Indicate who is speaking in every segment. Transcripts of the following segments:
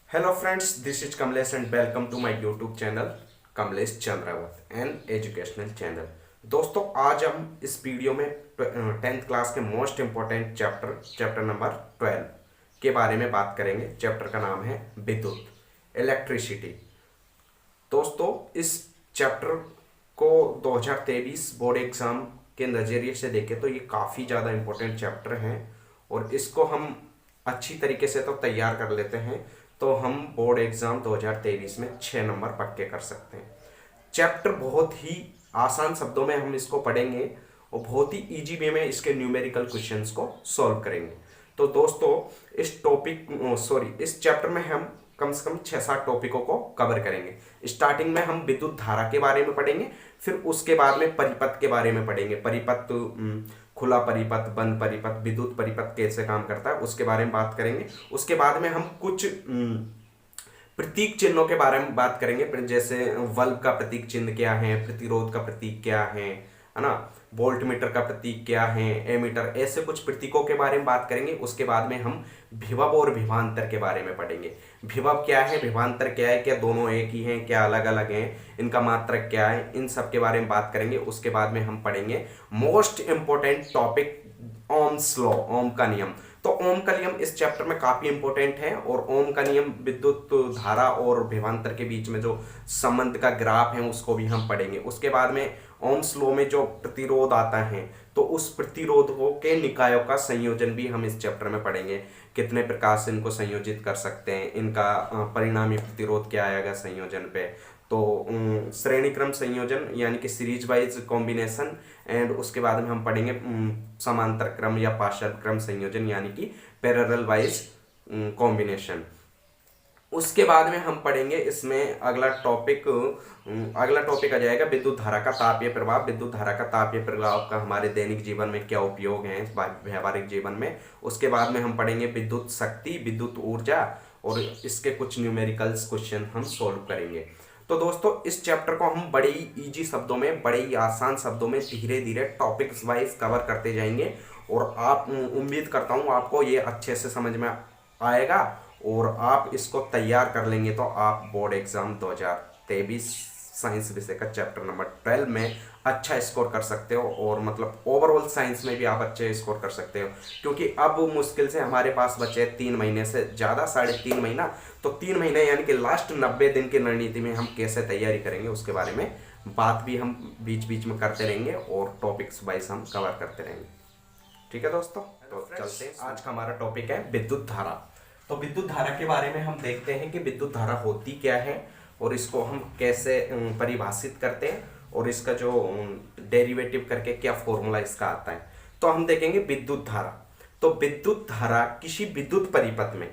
Speaker 1: Hello friends, this is Kamlesh and welcome to my YouTube channel Kamlesh Chandrawat and educational channel. दोस्तों आज हम इस video में 10th क्लास के मोस्ट इम्पोर्टेंट चैप्टर नंबर 12 के बारे में बात करेंगे। चैप्टर का नाम है विद्युत, इलेक्ट्रिसिटी। दोस्तों इस चैप्टर को 2023 बोर्ड एग्जाम के नज़रिए से देखें तो ये काफ़ी ज़्यादा इम्पोर्टेंट चैप्टर है और इसको हम अच्छी तरीके से तो तैयार कर लेते हैं तो हम बोर्ड एग्जाम 2023 में 6 नंबर पक्के कर सकते हैं। चैप्टर बहुत ही आसान शब्दों में हम इसको पढ़ेंगे और बहुत ही इजी वे में इसके न्यूमेरिकल क्वेश्चंस को सॉल्व करेंगे। तो दोस्तों इस चैप्टर में हम कम से कम 6-7 टॉपिकों को कवर करेंगे। स्टार्टिंग में हम विद्युत धारा के बारे में पढ़ेंगे, फिर उसके बाद में परिपथ के बारे में पढ़ेंगे। परिपथ, खुला परिपथ, बंद परिपथ, विद्युत परिपथ कैसे काम करता है उसके बारे में बात करेंगे। उसके बाद में हम कुछ प्रतीक चिन्हों के बारे में बात करेंगे, जैसे बल्ब का प्रतीक चिन्ह क्या है, प्रतिरोध का प्रतीक क्या है ना, वोल्ट मीटर का प्रतीक क्या है, एमीटर, ऐसे कुछ प्रतीकों के बारे में बात करेंगे। उसके बाद में हम विभव और विभवांतर के बारे में पढ़ेंगे। विभव क्या है, विभवांतर क्या है, क्या दोनों एक ही हैं, क्या अलग अलग हैं, इनका मात्रक क्या है, इन सब के बारे में बात करेंगे। उसके बाद में हम पढ़ेंगे most important topic, Ohm's law, Ohm का नियम। तो ओम का नियम इस चैप्टर में काफी इंपॉर्टेंट है और ओम का नियम विद्युत धारा और विभवांतर के बीच में जो संबंध का ग्राफ है उसको भी हम पढ़ेंगे। उसके बाद में ओम्स लॉ में जो प्रतिरोध आता है तो उस प्रतिरोधों के निकायों का संयोजन भी हम इस चैप्टर में पढ़ेंगे। कितने प्रकार से इनको संयोजित कर सकते हैं, इनका परिणामी प्रतिरोध क्या आएगा संयोजन पे। तो श्रेणी क्रम संयोजन यानी कि सीरीज वाइज कॉम्बिनेशन, एंड उसके बाद में हम पढ़ेंगे समांतर क्रम या पार्षद क्रम संयोजन यानी कि पैरेलल वाइज कॉम्बिनेशन। उसके बाद में हम पढ़ेंगे इसमें अगला टॉपिक आ जाएगा विद्युत धारा का तापीय प्रभाव। विद्युत धारा का तापीय प्रभाव का हमारे दैनिक जीवन में क्या उपयोग है, व्यवहारिक जीवन में। उसके बाद में हम पढ़ेंगे विद्युत शक्ति, विद्युत ऊर्जा और इसके कुछ न्यूमेरिकल्स क्वेश्चन हम सॉल्व करेंगे। तो दोस्तों इस चैप्टर को हम बड़े ही ईजी शब्दों में, बड़े ही आसान शब्दों में धीरे धीरे टॉपिक्स वाइज कवर करते जाएंगे और आप उम्मीद करता हूँ आपको ये अच्छे से समझ में आएगा और आप इसको तैयार कर लेंगे तो आप बोर्ड एग्जाम 2023 साइंस विषय का चैप्टर नंबर 12 में अच्छा स्कोर कर सकते हो और मतलब ओवरऑल साइंस में भी आप अच्छे स्कोर कर सकते हो। क्योंकि अब मुश्किल से हमारे पास बचे 3 महीने से ज़्यादा, 3.5 महीना। तो 3 महीने यानी कि लास्ट 90 दिन की रणनीति में हम कैसे तैयारी करेंगे उसके बारे में बात भी हम बीच बीच में करते रहेंगे और टॉपिक्स वाइज हम कवर करते रहेंगे। ठीक है दोस्तों, तो चलते हैं। आज का हमारा टॉपिक है विद्युत धारा। तो विद्युत धारा के बारे में हम देखते हैं कि विद्युत धारा होती क्या है और इसको हम कैसे परिभाषित करते हैं और इसका जो डेरिवेटिव करके क्या फॉर्मूला इसका आता है। तो हम देखेंगे विद्युत धारा। तो विद्युत धारा किसी विद्युत परिपथ में,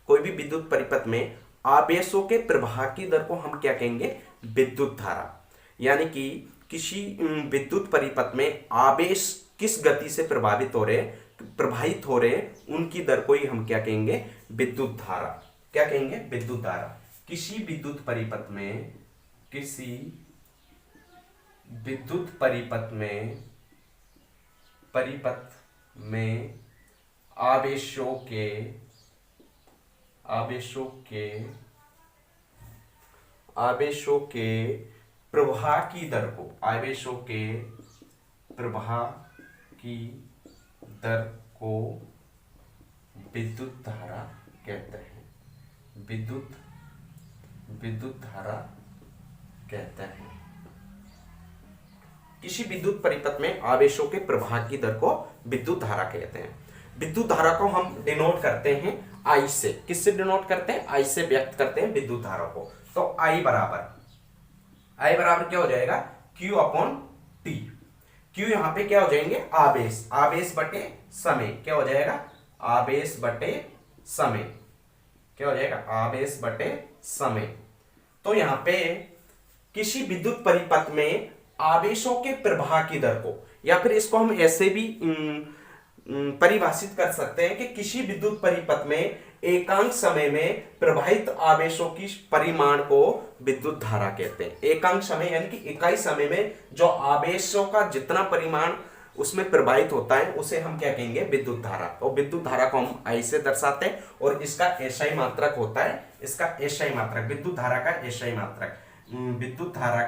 Speaker 1: कोई भी विद्युत परिपथ में आवेशों के प्रवाह की दर को हम क्या कहेंगे, विद्युत धारा। यानी कि किसी विद्युत परिपथ में आवेश किस गति से प्रभावित हो रहे उनकी दर को ही हम क्या कहेंगे, विद्युत धारा। क्या कहेंगे, विद्युत धारा। किसी विद्युत परिपथ में आवेशों के प्रवाह की दर को विद्युत धारा कहते हैं। विद्युत धारा कहते हैं। किसी विद्युत परिपथ में आवेशों के प्रवाह की दर को विद्युत धारा कहते हैं। विद्युत धारा को हम डिनोट करते हैं आई से। किससे डिनोट करते हैं, आई से व्यक्त करते हैं विद्युत धारा को। तो आई बराबर क्या हो जाएगा, Q अपॉन T। Q यहां पे क्या हो जाएंगे, आवेश बटे समय। क्या हो जाएगा, आवेश बटे समय। क्या हो जाएगा, आवेश बटे समय। तो यहां पे किसी विद्युत परिपथ में आवेशों के प्रवाह की दर को, या फिर इसको हम ऐसे भी परिभाषित कर सकते हैं कि किसी विद्युत परिपथ में एकांक समय में प्रवाहित आवेशों की परिमाण को विद्युत धारा कहते हैं। एकांक समय यानी कि इकाई समय में जो आवेशों का जितना परिमाण उसमें प्रवाहित होता है उसे हम क्या कहेंगे, विद्युत धारा। और विद्युत धारा को हम आई से दर्शाते हैं और इसका एसआई मात्रक होता है, इसका एसआई मात्रक, विद्युत धारा का एसआई मात्रक, विद्युत धारा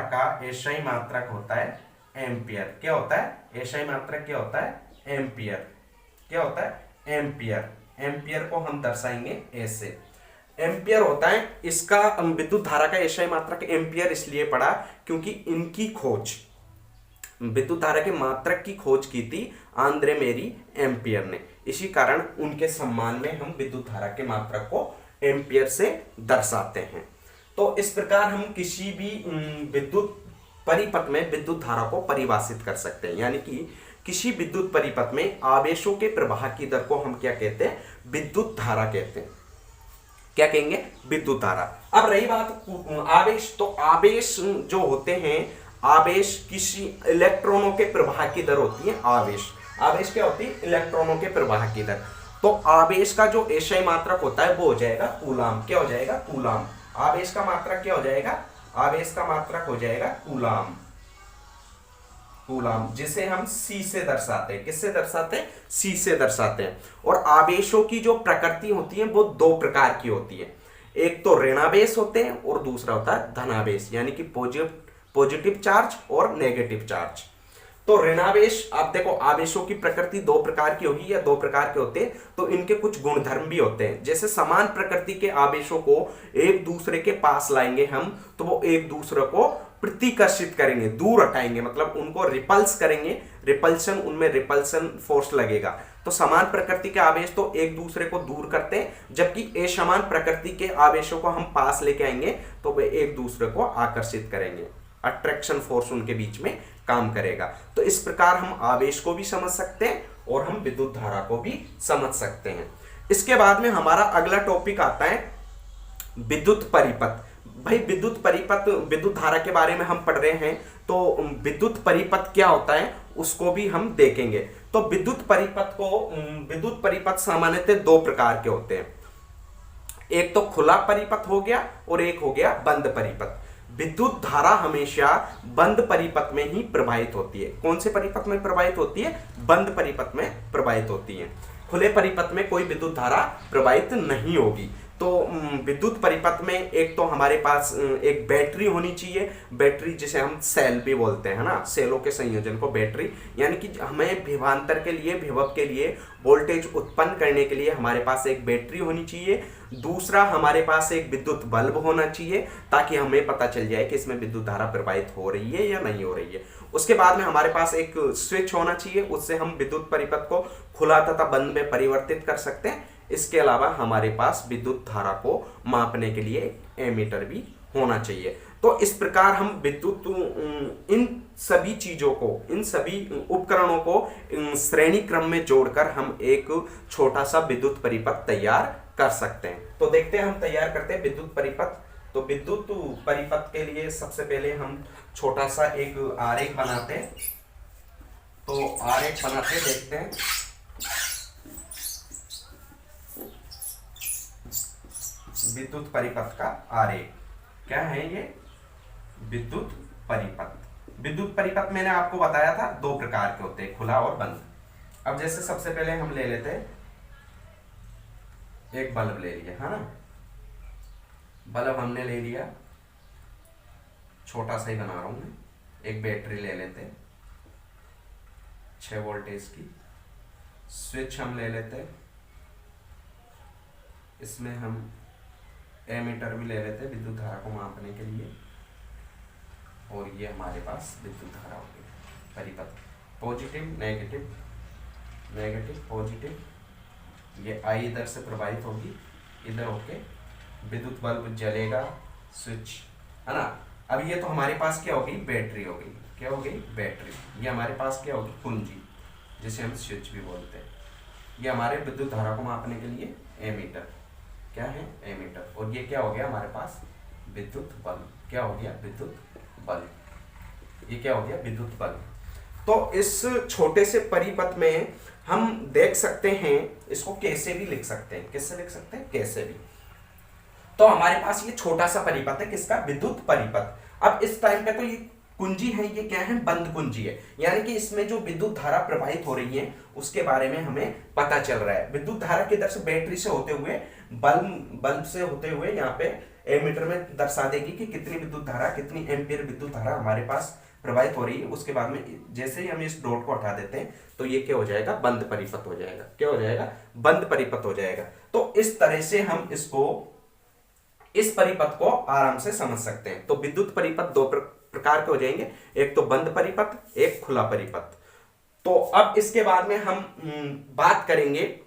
Speaker 1: का एसआई मात्रक होता है एम्पियर। क्या होता है एसआई मात्रक, क्या होता है एम्पियर, क्या होता है एम्पियर। एम्पियर को हम दर्शाएंगे ऐसे, एम्पियर होता है इसका, विद्युत धारा का एसआई मात्रक एम्पियर इसलिए पड़ा क्योंकि इनकी खोज, विद्युत धारा के मात्रक की खोज की थी आंद्रे मेरी एम्पियर ने, इसी कारण उनके सम्मान में हम विद्युत धारा के मात्रक को एम्पियर से दर्शाते हैं। तो इस प्रकार हम किसी भी विद्युत परिपथ में विद्युत धारा को परिभाषित कर सकते हैं, यानी कि किसी विद्युत परिपथ में आवेशों के प्रवाह की दर को हम क्या कहते हैं, विद्युत धारा कहते हैं। क्या कहेंगे, विद्युत धारा। अब रही बात आवेश, तो आवेश जो होते हैं, आवेश किसी इलेक्ट्रॉनों के प्रवाह की दर होती है। आवेश क्या होती है, इलेक्ट्रॉनों के प्रवाह की दर। तो आवेश का जो एसआई मात्रक होता है वो हो जाएगा कूलाम। क्या हो जाएगा, कूलाम। आवेश का मात्रक क्या हो जाएगा, आवेश का मात्रक हो जाएगा कूलाम, कूलाम, जिसे हम सी से दर्शाते हैं। किससे दर्शाते हैं, सी से दर्शाते हैं। और आवेशों की जो प्रकृति होती है वो दो प्रकार की होती है, एक तो ऋणावेश होते हैं और दूसरा होता है धनावेश, यानी कि पॉजिटिव चार्ज और नेगेटिव चार्ज। तो ऋणावेश, आप देखो आवेशों की प्रकृति दो प्रकार की होगी या दो प्रकार के होते हैं, तो इनके कुछ गुणधर्म भी होते हैं। जैसे समान प्रकृति के आवेशों को एक दूसरे के पास लाएंगे हम, तो वो एक दूसरे को प्रतिकर्षित करेंगे, दूर हटाएंगे, मतलब उनको रिपल्स करेंगे, रिपल्शन, उनमें रिपल्शन फोर्स लगेगा। तो समान प्रकृति के आवेश तो एक दूसरे को दूर करते हैं, जबकि असमान प्रकृति के आवेशों को हम पास लेके आएंगे तो वे एक दूसरे को आकर्षित करेंगे, अट्रैक्शन फोर्स उनके बीच में काम करेगा। तो इस प्रकार हम आवेश को भी समझ सकते हैं और हम विद्युत धारा को भी समझ सकते हैं। इसके बाद में हमारा अगला टॉपिक आता है विद्युत परिपथ। भाई विद्युत परिपथ, विद्युत धारा के बारे में हम पढ़ रहे हैं, तो विद्युत परिपथ क्या होता है उसको भी हम देखेंगे। तो विद्युत परिपथ सामान्यतः दो प्रकार के होते हैं, एक तो खुला परिपथ हो गया और एक हो गया बंद परिपथ। विद्युत धारा हमेशा बंद परिपथ में ही प्रवाहित होती है। कौन से परिपथ में प्रवाहित होती है, बंद परिपथ में प्रवाहित होती है। खुले परिपथ में कोई विद्युत धारा प्रवाहित नहीं होगी। तो विद्युत परिपथ में एक तो हमारे पास एक बैटरी होनी चाहिए, बैटरी जिसे हम सेल भी बोलते हैं ना, सेलों के संयोजन को बैटरी, यानी कि हमें विभवांतर के लिए, विभव के लिए, वोल्टेज उत्पन्न करने के लिए हमारे पास एक बैटरी होनी चाहिए। दूसरा हमारे पास एक विद्युत बल्ब होना चाहिए ताकि हमें पता चल जाए कि इसमें विद्युत धारा प्रवाहित हो रही है या नहीं हो रही है। उसके बाद में हमारे पास एक स्विच होना चाहिए, उससे हम विद्युत परिपथ को खुला तथा बंद में परिवर्तित कर सकते हैं। इसके अलावा हमारे पास विद्युत धारा को मापने के लिए एमीटर भी होना चाहिए। तो इस प्रकार हम विद्युत, इन सभी चीजों को, इन सभी उपकरणों को श्रेणी क्रम में जोड़कर हम एक छोटा सा विद्युत परिपथ तैयार कर सकते हैं। तो देखते हैं हम तैयार करते हैं विद्युत परिपथ। तो विद्युत परिपथ के लिए सबसे पहले हम छोटा सा एक आरेख बनाते हैं। तो आरेख बनाते देखते हैं। विद्युत परिपथ का आरेख क्या है ये, विद्युत परिपथ। विद्युत परिपथ मैंने आपको बताया था दो प्रकार के होते हैं, खुला और बंद। अब जैसे सबसे पहले हम ले लेते हैं, एक बल्ब ले लिया है ना, बल्ब हमने ले लिया, छोटा सा ही बना रहा हूं मैं। एक बैटरी ले लेते हैं 6 वोल्टेज की, स्विच हम ले लेते हैं, इसमें हम एमीटर भी ले लेते हैं विद्युत धारा को मापने के लिए। और ये हमारे पास विद्युत धारा होगी परिपथ, पॉजिटिव नेगेटिव, नेगेटिव पॉजिटिव, ये आई इधर से प्रवाहित होगी, इधर होके विद्युत बल्ब जलेगा, स्विच है ना। अब ये तो हमारे पास क्या होगी, बैटरी हो गई। क्या हो गई, बैटरी। ये हमारे पास क्या होगी, कुंजी, जिसे हम स्विच भी बोलते हैं। ये हमारे विद्युत धारा को मापने के लिए एमीटर, क्या है, एमीटर। और ये क्या हो गया हमारे पास, विद्युत बल्ब। क्या हो गया, विद्युत बल्ब। ये क्या हो गया, विद्युत बल्ब। तो इस छोटे से परिपथ में हम देख सकते हैं, इसको कैसे भी लिख सकते हैं। किससे लिख सकते हैं, कैसे भी। तो हमारे पास ये छोटा सा परिपथ है, किसका, विद्युत परिपथ। अब इस टाइम पे तो ये कुंजी है, ये क्या है, बंद कुंजी है, यानी कि इसमें जो विद्युत धारा प्रवाहित हो रही है उसके बारे में हमें पता चल रहा है। विद्युत धारा किधर से, बैटरी से होते हुए बल्ब से होते हुए यहाँ पे एमीटर में दर्शा देगी कि कितनी विद्युत धारा, कितनी एम्पियर विद्युत धारा हमारे पास प्रवाहित हो रही है। उसके बाद में जैसे ही हम इस डॉट को हटा देते हैं तो ये क्या हो जाएगा, बंद परिपथ हो जाएगा। क्या हो जाएगा, बंद परिपथ हो जाएगा। तो इस तरह से हम इस परिपथ को आराम से समझ सकते हैं। तो विद्युत परिपथ दो प्रकार के हो जाएंगे, एक तो बंद परिपथ, एक खुला परिपथ। तो अब इसके बाद में हम बात करेंगे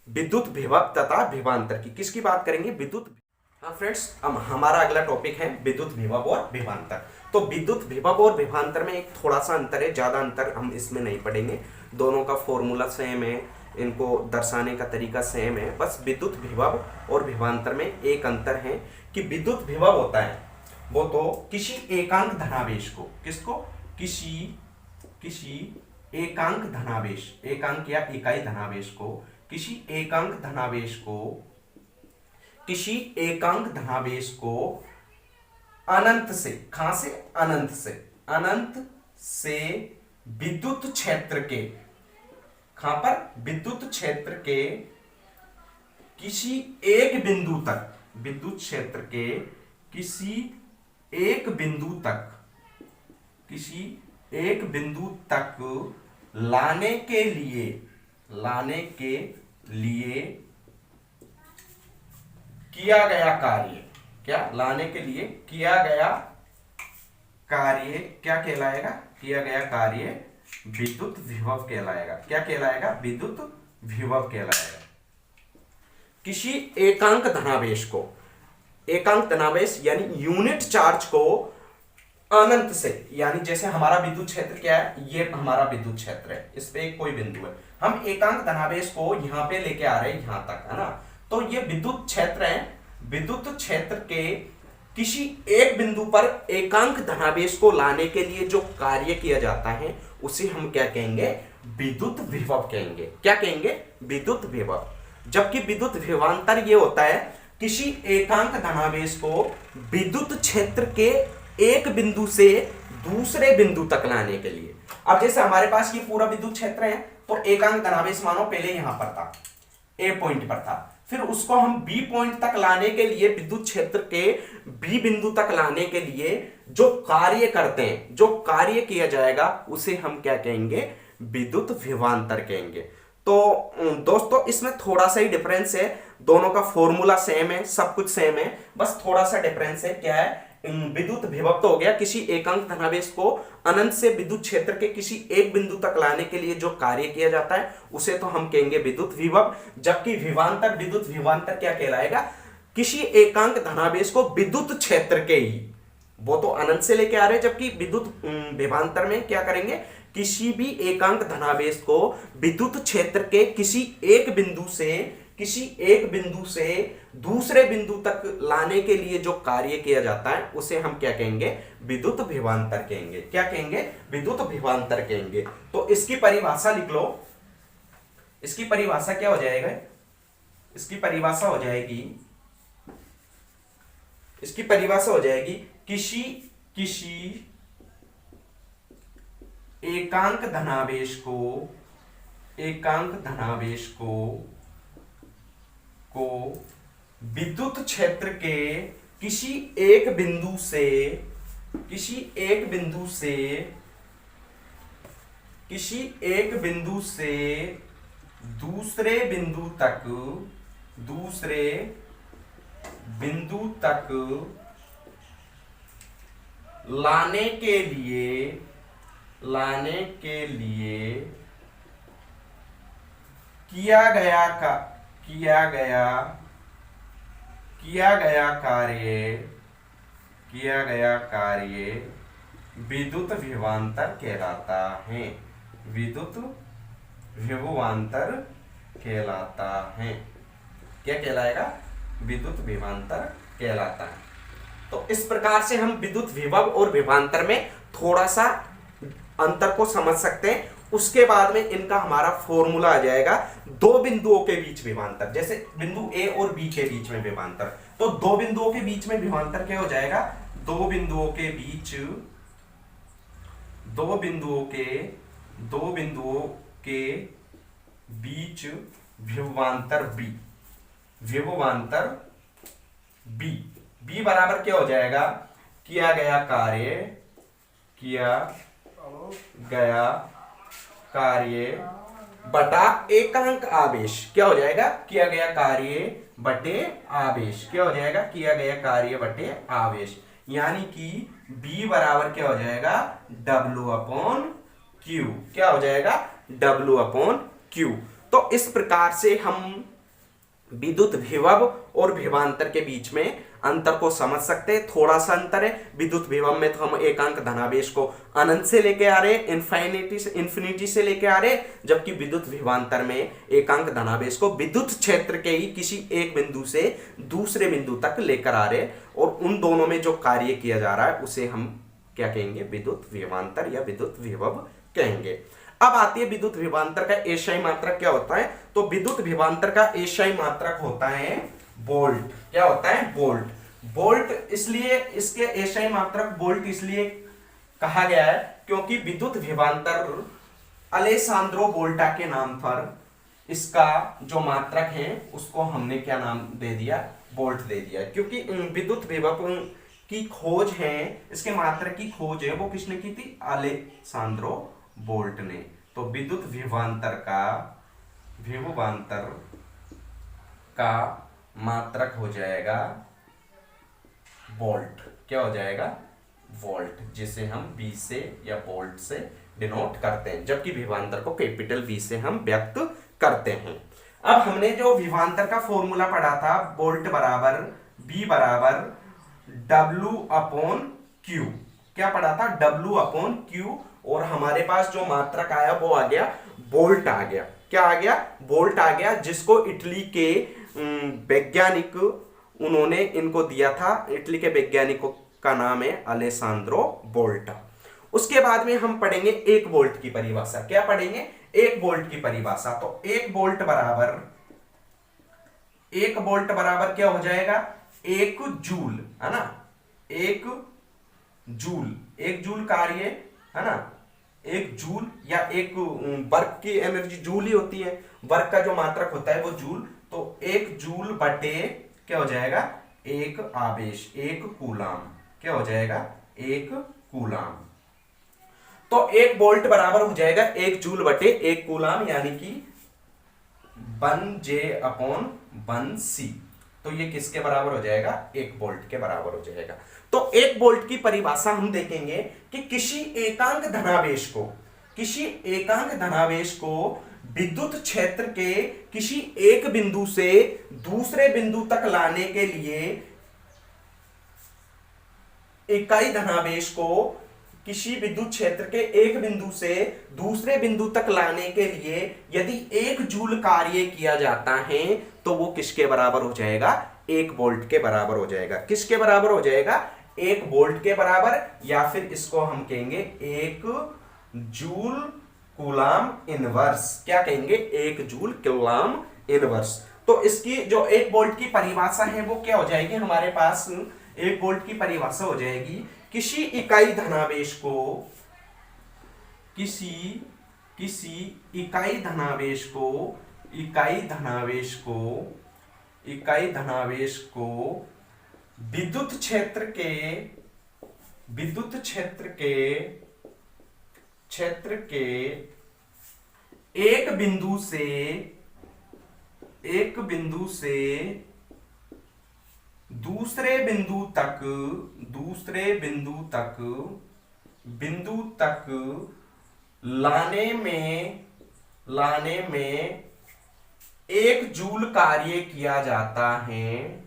Speaker 1: विद्युत विभव तथा विभवांतर की। किसकी बात करेंगे, विद्युत। हाँ फ्रेंड्स, अब हमारा अगला टॉपिक है विद्युत विभव और विभवांतर। तो विद्युत विभव और विभवांतर में एक थोड़ा सा अंतर है, ज्यादा अंतर हम इसमें नहीं पढ़ेंगे। दोनों का फॉर्मूला सेम है, इनको दर्शाने का तरीका सेम है। बस विद्युत विभव और विभवांतर में एक अंतर है कि विद्युत विभव होता है वो तो किसी एकांक धनावेश को, किसको, किसी एकांक धनावेश, एकांक या इकाई धनावेश को, किसी एकांक धनावेश को अनंत से, कहां से, अनंत से विद्युत क्षेत्र के, कहां पर, विद्युत क्षेत्र के किसी एक बिंदु तक, विद्युत क्षेत्र के किसी एक बिंदु तक लाने के लिए किया गया कार्य, क्या, लाने के लिए किया गया कार्य क्या कहलाएगा, किया गया कार्य विद्युत विभव कहलाएगा। क्या कहलाएगा, विद्युत विभव कहलाएगा। किसी एकांक धनावेश को, एकांक धनावेश यानी यूनिट चार्ज को अनंत से, यानी जैसे हमारा विद्युत क्षेत्र क्या है, ये हमारा विद्युत क्षेत्र है, इस पे कोई बिंदु है, हम एकांक धनावेश को यहां पे लेके आ रहे हैं, यहां तक, है ना। तो ये विद्युत क्षेत्र है, विद्युत क्षेत्र के किसी एक बिंदु पर एकांक धनावेश को लाने के लिए जो कार्य किया जाता है उसे हम क्या कहेंगे, विद्युत विभव कहेंगे। क्या कहेंगे, विद्युत विभव। जबकि विद्युत विभवांतर ये होता है किसी एकांक धनावेश को विद्युत क्षेत्र के एक बिंदु से दूसरे बिंदु तक लाने के लिए। अब जैसे हमारे पास ये पूरा विद्युत क्षेत्र है, तो एकांक धनावेश मानो पहले यहां पर था, ए पॉइंट पर था, फिर उसको हम बी पॉइंट तक लाने के लिए, विद्युत क्षेत्र के बी बिंदु तक लाने के लिए जो कार्य करते हैं, जो कार्य किया जाएगा उसे हम क्या कहेंगे, विद्युत विभवांतर कहेंगे। तो दोस्तों इसमें थोड़ा सा ही डिफरेंस है, दोनों का फॉर्मूला सेम है, सब कुछ सेम है, बस थोड़ा सा डिफरेंस है। क्या है, विद्युत विभव तो हो गया किसी एकांक धनावेश को अनंत से विद्युत क्षेत्र के किसी एक बिंदु तक लाने के लिए जो कार्य किया जाता है उसे तो हम कहेंगे विद्युत विभव। जबकि विभवांतर, विद्युत विभवांतर क्या कहलाएगा, किसी एकांक धनावेश को विद्युत क्षेत्र के ही, वो तो अनंत से लेके आ रहे हैं, जबकि विद्युत विभवांतर में क्या करेंगे, किसी भी एकांक धनावेश को विद्युत क्षेत्र के किसी एक बिंदु से दूसरे बिंदु तक लाने के लिए जो कार्य किया जाता है उसे हम क्या कहेंगे, विद्युत विभवांतर कहेंगे। क्या कहेंगे, विद्युत विभवांतर कहेंगे। तो इसकी परिभाषा लिख लो, इसकी परिभाषा क्या हो जाएगा, इसकी परिभाषा हो जाएगी किसी एकांक धनावेश को विद्युत क्षेत्र के किसी एक बिंदु से दूसरे बिंदु तक लाने के लिए किया गया कार्य विद्युत विभवांतर कहलाता है, विद्युत विभवांतर कहलाता है। क्या कहलाएगा, विद्युत विभवांतर कहलाता है। तो इस प्रकार से हम विद्युत विभव और विभवांतर में थोड़ा सा अंतर को समझ सकते हैं। उसके बाद में इनका हमारा फॉर्मूला आ जाएगा, दो बिंदुओं के बीच विभवांतर, जैसे बिंदु ए और बी के बीच में विभवांतर, तो दो बिंदुओं के बीच में विभवांतर क्या हो जाएगा, दो बिंदुओं के बीच दो बिंदुओं के दो बिंदुओं के बीच विभवांतर बी, विभवांतर बी, बी बराबर क्या हो जाएगा, किया गया कार्य बटा एकांक आवेश, क्या हो जाएगा, किया गया कार्य बटे आवेश, क्या हो जाएगा, किया गया कार्य बटे आवेश, यानी कि B बराबर क्या हो जाएगा, W अपॉन Q, क्या हो जाएगा, W अपॉन Q। तो इस प्रकार से हम विद्युत विभव और विभवांतर के बीच में अंतर को समझ सकते हैं। थोड़ा सा अंतर है, विद्युत विभव में तो हम एकांक धनावेश को अनंत से लेके आ रहे हैं, इन्फिनिटी से लेके आ रहे हैं, जबकि विद्युत विभवांतर में एकांक धनावेश को विद्युत क्षेत्र के ही किसी एक बिंदु से दूसरे बिंदु तक लेकर आ रहे हैं, और उन दोनों में जो कार्य किया जा रहा है उसे हम क्या कहेंगे, विद्युत विभवांतर या विद्युत विभव कहेंगे। अब आती है विद्युत विभवांतर का एसआई मात्रक क्या होता है। तो विद्युत विभवांतर का एसआई मात्रक होता है वोल्ट, क्या होता है, वोल्ट। वोल्ट इसलिए, इसके एसआई मात्रक वोल्ट इसलिए कहा गया है क्योंकि विद्युत विभवांतर अलेसांद्रो वोल्टा के नाम पर इसका जो मात्रक है उसको हमने क्या नाम दे दिया, वोल्ट दे दिया, क्योंकि विद्युत विभव की खोज है, इसके मात्रक की खोज है वो किसने की थी, अलेसांद्रो वोल्ट ने। तो विद्युत विभवांतर का मात्रक हो जाएगा वोल्ट, क्या हो जाएगा, वोल्ट, जिसे हम V से या वोल्ट से डिनोट करते हैं, जबकि विभवांतर को कैपिटल V से हम व्यक्त करते हैं। अब हमने जो विभवांतर का फॉर्मूला पढ़ा था, वोल्ट बराबर V बराबर W अपॉन Q, क्या पढ़ा था, W अपॉन Q, और हमारे पास जो मात्रक आया वो आ गया वोल्ट आ गया, क्या आ गया, वोल्ट आ गया, जिसको इटली के वैज्ञानिक उन्होंने इनको दिया था, इटली के वैज्ञानिकों का नाम है अलेसांद्रो वोल्टा। उसके बाद में हम पढ़ेंगे एक वोल्ट की परिभाषा, क्या पढ़ेंगे, एक वोल्ट की परिभाषा। तो एक वोल्ट बराबर क्या हो जाएगा, एक जूल, है ना, एक जूल कार्य, है ना, एक जूल या एक वर्क की एनर्जी जूल ही होती है, वर्क का जो मात्रक होता है वो जूल, तो एक जूल बटे क्या हो जाएगा, एक आवेश, एक कूलाम, क्या हो जाएगा, एक कूलाम। तो एक वोल्ट बराबर हो जाएगा एक जूल बटे एक कूलाम, यानी कि 1J अपॉन 1C। तो ये किसके बराबर हो जाएगा, एक वोल्ट के बराबर हो जाएगा। तो एक वोल्ट की परिभाषा हम देखेंगे कि किसी एकांक धनावेश को विद्युत क्षेत्र के किसी एक बिंदु से दूसरे बिंदु तक लाने के लिए, इकाई धनावेश को किसी विद्युत क्षेत्र के एक बिंदु से दूसरे बिंदु तक लाने के लिए यदि एक जूल कार्य किया जाता है तो वो किसके बराबर हो जाएगा, एक वोल्ट के बराबर हो जाएगा। किसके बराबर हो जाएगा, एक वोल्ट के बराबर, या फिर इसको हम कहेंगे एक जूल कूलाम इनवर्स, क्या कहेंगे, एक जूल कूलाम इनवर्स। तो इसकी जो एक वोल्ट की परिभाषा है वो क्या हो जाएगी, हमारे पास एक वोल्ट की परिभाषा हो जाएगी, किसी इकाई धनावेश को विद्युत क्षेत्र के एक बिंदु से दूसरे बिंदु तक लाने में एक जूल कार्य किया जाता है,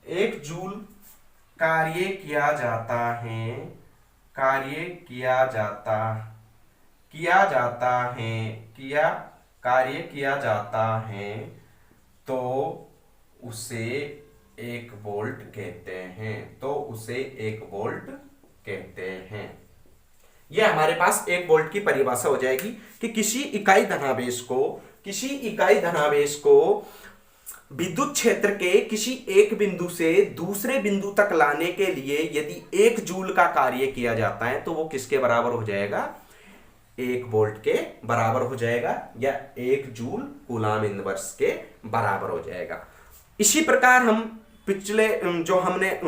Speaker 1: एक जूल कार्य किया जाता है तो उसे एक वोल्ट कहते हैं। यह हमारे पास एक वोल्ट की परिभाषा हो जाएगी कि किसी इकाई धनावेश को विद्युत क्षेत्र के किसी एक बिंदु से दूसरे बिंदु तक लाने के लिए यदि 1 जूल का कार्य किया जाता है तो वो किसके बराबर हो जाएगा? 1 वोल्ट के बराबर हो जाएगा, या 1 जूल कूलाम इनवर्स के बराबर हो जाएगा। इसी प्रकार हम पिछले जो हमने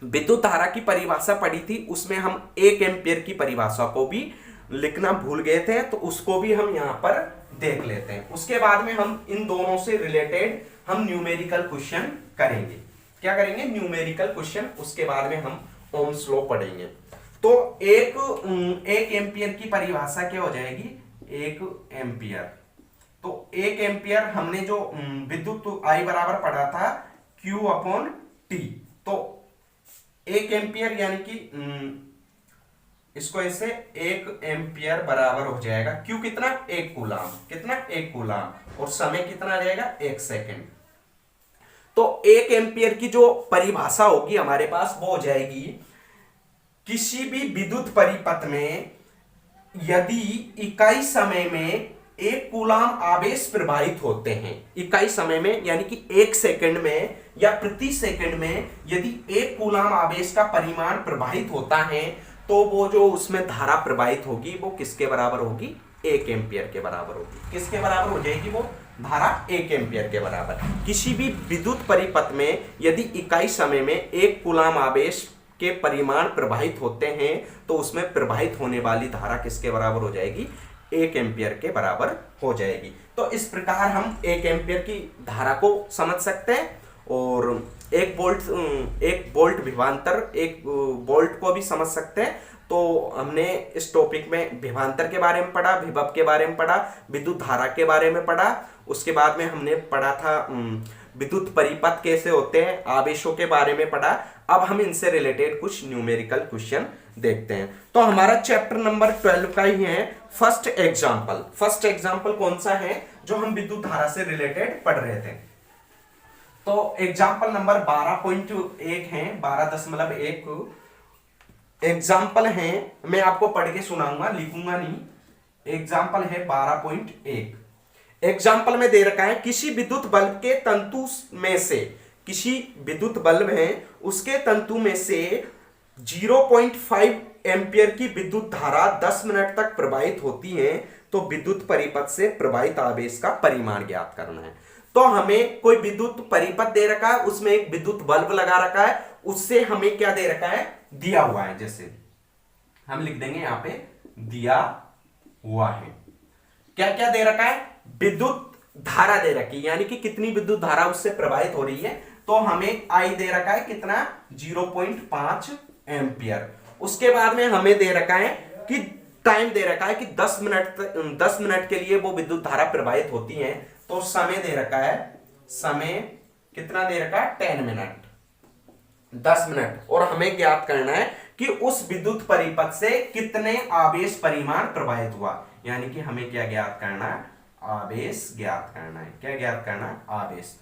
Speaker 1: विद्युत धारा की परिभाषा पढ़ी थी उसमें हम 1 एम्पियर की परिभाषा को भी लिखना भूल गए थे, तो उसको भी हम यहां पर देख लेते हैं। उसके बाद में हम इन दोनों से रिलेटेड हम न्यूमेरिकल क्वेश्चन करेंगे। क्या करेंगे? Numerical question. उसके बाद में हम ओम्स लॉ पढ़ेंगे। तो एक एम्पियर की परिभाषा क्या हो जाएगी? 1 एम्पियर। तो 1 एम्पियर हमने जो विद्युत आई बराबर पढ़ा था Q अपॉन टी। तो 1 एम्पियर यानी कि इसको ऐसे 1 एम्पियर बराबर हो जाएगा Q कितना? 1 कूलाम। कितना? 1 कूलाम। और समय कितना आ जाएगा? 1 सेकेंड। तो 1 एम्पियर की जो परिभाषा होगी हमारे पास वो हो जाएगी, किसी भी विद्युत परिपथ में यदि इकाई समय में 1 कूलाम आवेश प्रवाहित होते हैं, इकाई समय में यानी कि 1 सेकंड में या प्रति सेकंड में यदि 1 कूलाम आवेश का परिमाण प्रवाहित होता है तो वो जो उसमें धारा प्रवाहित होगी वो किसके बराबर होगी? 1 एम्पियर के बराबर होगी। किसके बराबर हो जाएगी वो धारा? 1 एम्पियर के बराबर। किसी भी विद्युत परिपथ में यदि इकाई समय में 1 कूलाम आवेश के परिमाण प्रवाहित होते हैं तो उसमें प्रवाहित होने वाली धारा किसके बराबर हो जाएगी? 1 एम्पियर के बराबर हो जाएगी। तो इस प्रकार हम 1 एम्पियर की धारा को समझ सकते हैं और 1 वोल्ट विभवांतर 1 वोल्ट को भी समझ सकते हैं। तो हमने इस टॉपिक में विभवांतर के बारे में पढ़ा, विभव के बारे में पढ़ा, विद्युत धारा के बारे में पढ़ा। उसके बाद में हमने पढ़ा था विद्युत परिपथ कैसे होते हैं, आवेशों के बारे में पढ़ा। अब हम इनसे रिलेटेड कुछ न्यूमेरिकल क्वेश्चन देखते हैं। तो हमारा चैप्टर नंबर 12 का ही है फर्स्ट एग्जाम्पल। फर्स्ट एग्जाम्पल कौन सा है? जो हम विद्युत धारा से रिलेटेड पढ़ रहे थे। तो एग्जाम्पल नंबर 12.1 है, 12.1 एग्जाम्पल है। मैं आपको पढ़ के सुनाऊंगा, लिखूंगा नहीं। एग्जाम्पल है 12.1। एग्जाम्पल में दे रखा है, किसी विद्युत बल्ब के तंतु में से, किसी विद्युत बल्ब है उसके तंतु में से 0.5 एम्पियर की विद्युत धारा 10 मिनट तक प्रवाहित होती है, तो विद्युत परिपथ से प्रवाहित आवेश का परिमाण ज्ञात करना है। तो हमें कोई विद्युत परिपथ दे रखा है, उसमें एक विद्युत बल्ब लगा रखा है, उससे हमें क्या दे रखा है? दिया हुआ है। जैसे हम लिख देंगे यहां पे दिया हुआ है। क्या क्या दे रखा है? विद्युत धारा दे रखी है, यानी कि कितनी विद्युत धारा उससे प्रवाहित हो रही है। तो हमें आई दे रखा है कितना? 0.5 एम्पियर। उसके बाद में हमें दे रखा है कि टाइम दे रखा है कि 10 मिनट के लिए वो विद्युत धारा प्रवाहित होती है। तो समय दे रखा है, समय कितना दे रखा है? 10 मिनट, 10 मिनट। और हमें ज्ञात करना है कि उस विद्युत परिपथ से कितने आवेश परिमाण प्रवाहित हुआ, यानी कि हमें क्या ज्ञात करना है? आवेश ज्ञात करना है। क्या ज्ञात करना है? आवेश।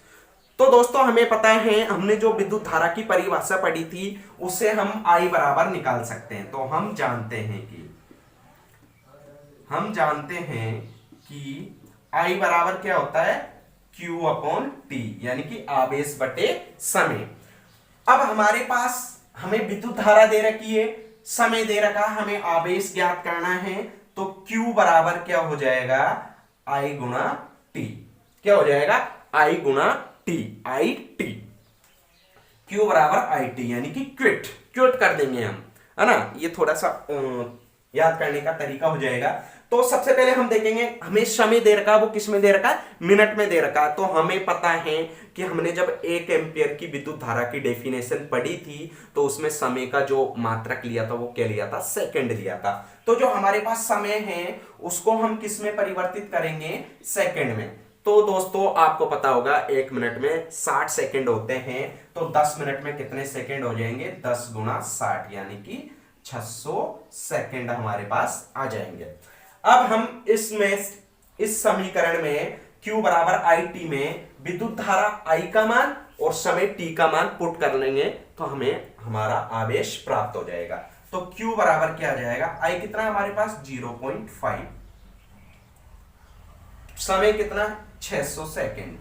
Speaker 1: तो दोस्तों हमें पता है, हमने जो विद्युत धारा की परिभाषा पढ़ी थी उससे हम आई बराबर निकाल सकते हैं। तो हम जानते हैं कि आई बराबर क्या होता है? Q अपॉन टी, यानी कि आवेश बटे समय। अब हमारे पास हमें विद्युत धारा दे रखी है, समय दे रखा, हमें आवेश ज्ञात करना है। तो Q बराबर क्या हो जाएगा? I गुणा टी। क्या हो जाएगा? I गुणा टी, आई टी। Q बराबर आई टी, यानी कि क्विट कर देंगे हम, है ना। ये थोड़ा सा याद करने का तरीका हो जाएगा। तो सबसे पहले हम देखेंगे, हमें समय दे रखा है, वो किस में दे रखा है? मिनट में दे रखा है। तो हमें पता है कि हमने जब 1 एम्पियर की विद्युत धारा की डेफिनेशन पढ़ी थी तो उसमें समय का जो मात्रक लिया था वो क्या लिया था? सेकंड लिया था। तो जो हमारे पास समय है उसको हम किस में परिवर्तित करेंगे? सेकंड में। तो दोस्तों आपको पता होगा 1 मिनट में 60 सेकंड होते हैं, तो 10 मिनट में कितने सेकंड हो जाएंगे? 10 गुणा 60, यानी कि 600 सेकंड हमारे पास आ जाएंगे। अब हम इस समीकरण में Q बराबर आई टी में विद्युत धारा I का मान और समय T का मान पुट कर लेंगे तो हमें हमारा आवेश प्राप्त हो जाएगा। तो Q बराबर क्या आ जाएगा? I कितना हमारे पास? 0.5, समय कितना? 600 सेकेंड।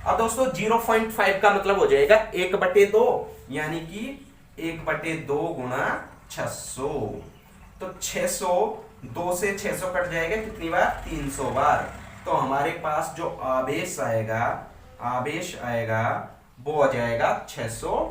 Speaker 1: अब दोस्तों 0.5 का मतलब हो जाएगा 1/2, यानी कि 1/2 गुणा 600। तो 600, 2 से 600 कट जाएगा कितनी बार? 300 बार। तो हमारे पास जो आवेश आएगा वो आ जाएगा 300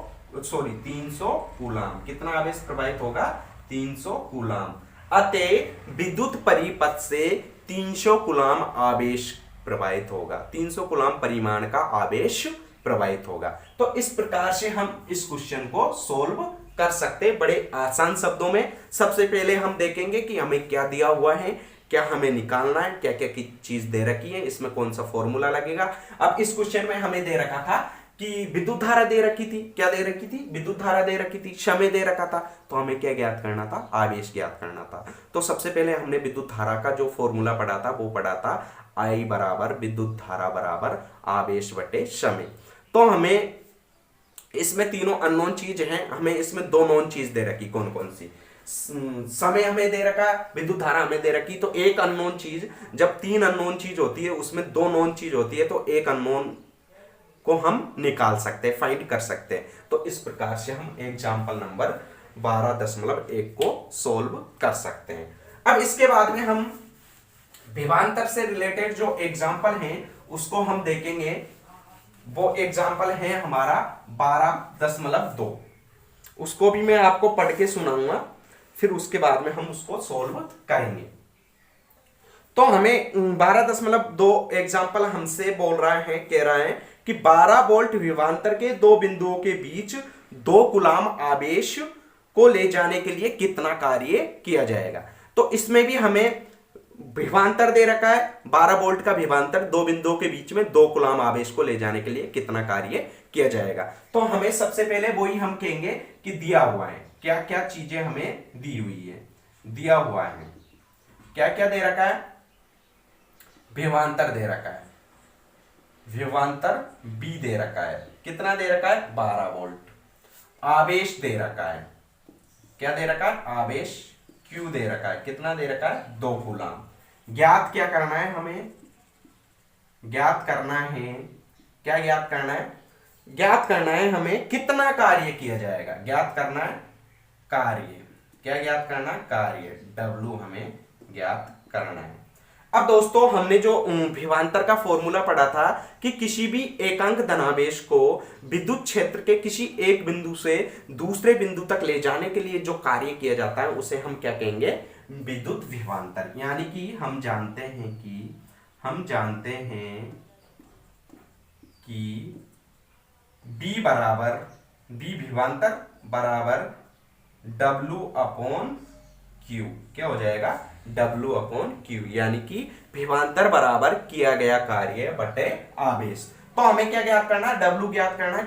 Speaker 1: कूलाम। कितना आवेश प्रवाहित होगा? 300 कूलाम। अतः विद्युत परिपथ से 300 कूलाम आवेश प्रवाहित होगा, 300 कूलाम परिमाण का आवेश प्रवाहित होगा। तो इस प्रकार से हम इस क्वेश्चन को सोल्व कर सकते हैं बड़े आसान शब्दों में। सबसे पहले हम देखेंगे कि हमें क्या दिया हुआ है, क्या हमें निकालना है, क्या क्या की चीज दे रखी है, इसमें कौन सा फॉर्मूला लगेगा। अब इस क्वेश्चन में हमें दे रखा था कि विद्युत धारा दे रखी थी, क्या दे रखी थी? विद्युत धारा दे रखी थी, समय दे रखा था। तो हमें क्या ज्ञात करना था? आवेश ज्ञात करना था। तो सबसे पहले हमने विद्युत धारा का जो फॉर्मूला पढ़ा था वो पढ़ा था I बराबर विद्युत धारा बराबर आवेश बटे समय। तो हमें इसमें तीनों अननोन चीज हैं, हमें इसमें दो नोन चीज दे रखी। कौन कौन सी? समय हमें दे रखा, विद्युत धारा हमें दे रखी। तो एक अननोन चीज, जब तीन अननोन चीज होती है उसमें दो नोन चीज होती है, तो एक अननोन को हम निकाल सकते हैं, फाइंड कर सकते हैं। तो इस प्रकार से हम एग्जाम्पल नंबर 12.1 को सोल्व कर सकते हैं। अब इसके बाद में हम विभवांतर से रिलेटेड जो एग्जाम्पल हैं उसको हम देखेंगे। वो एग्जाम्पल है हमारा 12.2। उसको भी मैं आपको पढ़ के सुनाऊंगा, फिर उसके बाद में हम उसको सोल्व करेंगे। तो हमें 12.2 एग्जाम्पल हमसे बोल रहा है, कह रहा है कि 12 वोल्ट विभवांतर के दो बिंदुओं के बीच 2 कूलाम आवेश को ले जाने के लिए कितना कार्य किया जाएगा। तो इसमें भी हमें विभवांतर दे रखा है, 12 वोल्ट का विभवांतर, दो बिंदुओं के बीच में 2 कूलाम आवेश को ले जाने के लिए कितना कार्य किया जाएगा। तो हमें सबसे पहले वही हम कहेंगे कि दिया हुआ है, क्या क्या चीजें हमें दी हुई है। दिया हुआ है, क्या क्या दे रखा है? विभवांतर दे रखा है, विभवांतर बी दे रखा है, कितना दे रखा है? 12 वोल्ट। आवेश दे रखा है, क्या दे रखा है? आवेश क्यू दे रखा है, कितना दे रखा है? 2 कूलाम। ज्ञात क्या करना है? हमें ज्ञात करना है, क्या ज्ञात करना है? ज्ञात करना है हमें कितना कार्य किया जाएगा। ज्ञात करना है कार्य, क्या ज्ञात करना है? कार्य, W हमें ज्ञात करना है। अब दोस्तों हमने जो विभवांतर का फॉर्मूला पढ़ा था कि किसी भी एकांक धनावेश को विद्युत क्षेत्र के किसी एक बिंदु से दूसरे बिंदु तक ले जाने के लिए जो कार्य किया जाता है उसे हम क्या कहेंगे? विद्युत विभवांतर। यानी कि हम जानते हैं कि B विभवांतर बराबर W/Q। क्या हो जाएगा? W/Q, यानी कि विभवांतर बराबर किया गया कार्य बटे आवेश। तो हमें क्या ज्ञात करना है? W ज्ञात करना है,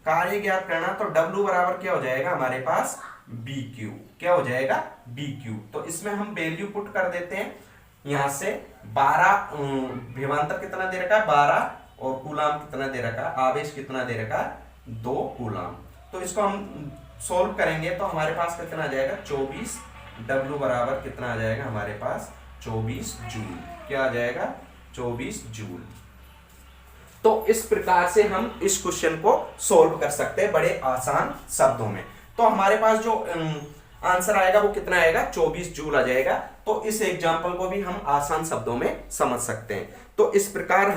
Speaker 1: कार्य ज्ञात करना। तो W बराबर क्या हो जाएगा हमारे पास? BQ। क्या हो जाएगा? BQ। तो इसमें हम वैल्यू पुट कर देते हैं। यहां से 12 विभवांतर कितना दे रखा है? 12, और कूलाम कितना दे रखा है? आवेश कितना दे रखा है? 2 कूलाम। तो इसको हम सोल्व करेंगे तो हमारे पास कितना आ जाएगा? 24। W बराबर कितना आ जाएगा हमारे पास? 24 जूल। क्या आ जाएगा? 24 जूल। तो इस प्रकार से हम इस क्वेश्चन को सोल्व कर सकते हैं बड़े आसान शब्दों में। तो हमारे पास जो आंसर आएगा वो कितना आएगा? 24 जूल आ जाएगा। तो इस एग्जाम्पल को भी हम आसान शब्दों में समझ सकते हैं। तो इस प्रकार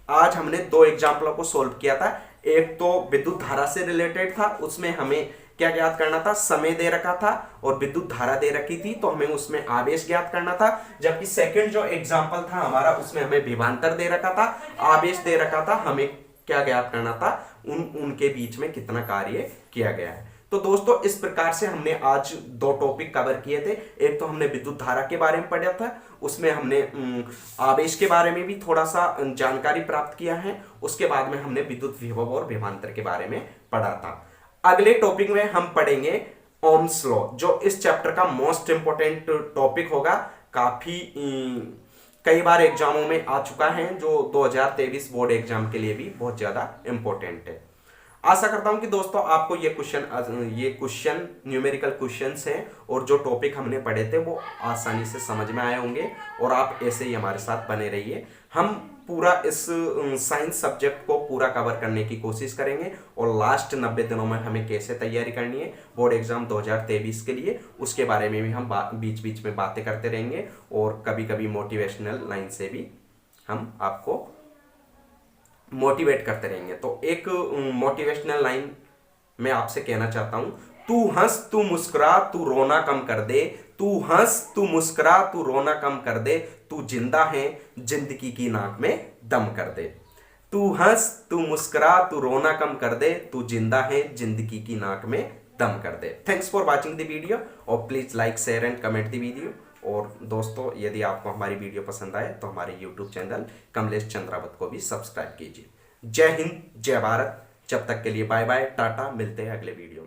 Speaker 1: आज हमने 2 एग्जाम्पलों को सोल्व किया था। एक तो विद्युत धारा से रिलेटेड था, उसमें हमें क्या ज्ञात करना था? समय दे रखा था और विद्युत धारा दे रखी थी, तो हमें उसमें आवेश ज्ञात करना था। जबकि सेकंड जो एग्जांपल था हमारा, उसमें हमें विभवांतर दे रखा था, आवेश दे रखा था, हमें क्या ज्ञात करना था? उनके बीच में कितना कार्य किया गया है। तो दोस्तों इस प्रकार से हमने आज 2 टॉपिक कवर किए थे। एक तो हमने विद्युत धारा के बारे में पढ़ा था, उसमें हमने आवेश के बारे में भी थोड़ा सा जानकारी प्राप्त किया है। उसके बाद में हमने विद्युत विभव और विभवांतर के बारे में पढ़ा था। अगले टॉपिक में हम पढ़ेंगे ओम्स लॉ, जो इस चैप्टर का मोस्ट इंपोर्टेंट टॉपिक होगा। काफी कई बार एग्जामों में आ चुका है, जो 2023 बोर्ड एग्जाम के लिए भी बहुत ज्यादा इंपॉर्टेंट है। आशा करता हूं कि दोस्तों आपको ये क्वेश्चन न्यूमेरिकल क्वेश्चंस हैं और जो टॉपिक हमने पढ़े थे वो आसानी से समझ में आए होंगे, और आप ऐसे ही हमारे साथ बने रहिए। हम पूरा इस साइंस सब्जेक्ट को पूरा कवर करने की कोशिश करेंगे, और लास्ट 90 दिनों में हमें कैसे तैयारी करनी है बोर्ड एग्जाम 2023 के लिए, उसके बारे में भी हम बीच बीच में बातें करते रहेंगे, और कभी कभी मोटिवेशनल लाइन से भी हम आपको मोटिवेट करते रहेंगे। तो एक मोटिवेशनल लाइन मैं आपसे कहना चाहता हूं, तू हंस तू मुस्कुरा तू रोना कम कर दे, तू हंस तू मुस्कुरा तू रोना कम कर दे, तू जिंदा है जिंदगी की नाक में दम कर दे। तू हंस तू मुस्कुरा तू रोना कम कर दे, तू जिंदा है जिंदगी की नाक में दम कर दे। Thanks for watching the video, और please like share and comment the video. और दोस्तों यदि आपको हमारी वीडियो पसंद आए तो हमारे यूट्यूब चैनल कमलेश चंद्रावत को भी सब्सक्राइब कीजिए। जय हिंद, जय भारत। जब तक के लिए बाय बाय, टाटा, मिलते हैं अगले वीडियो।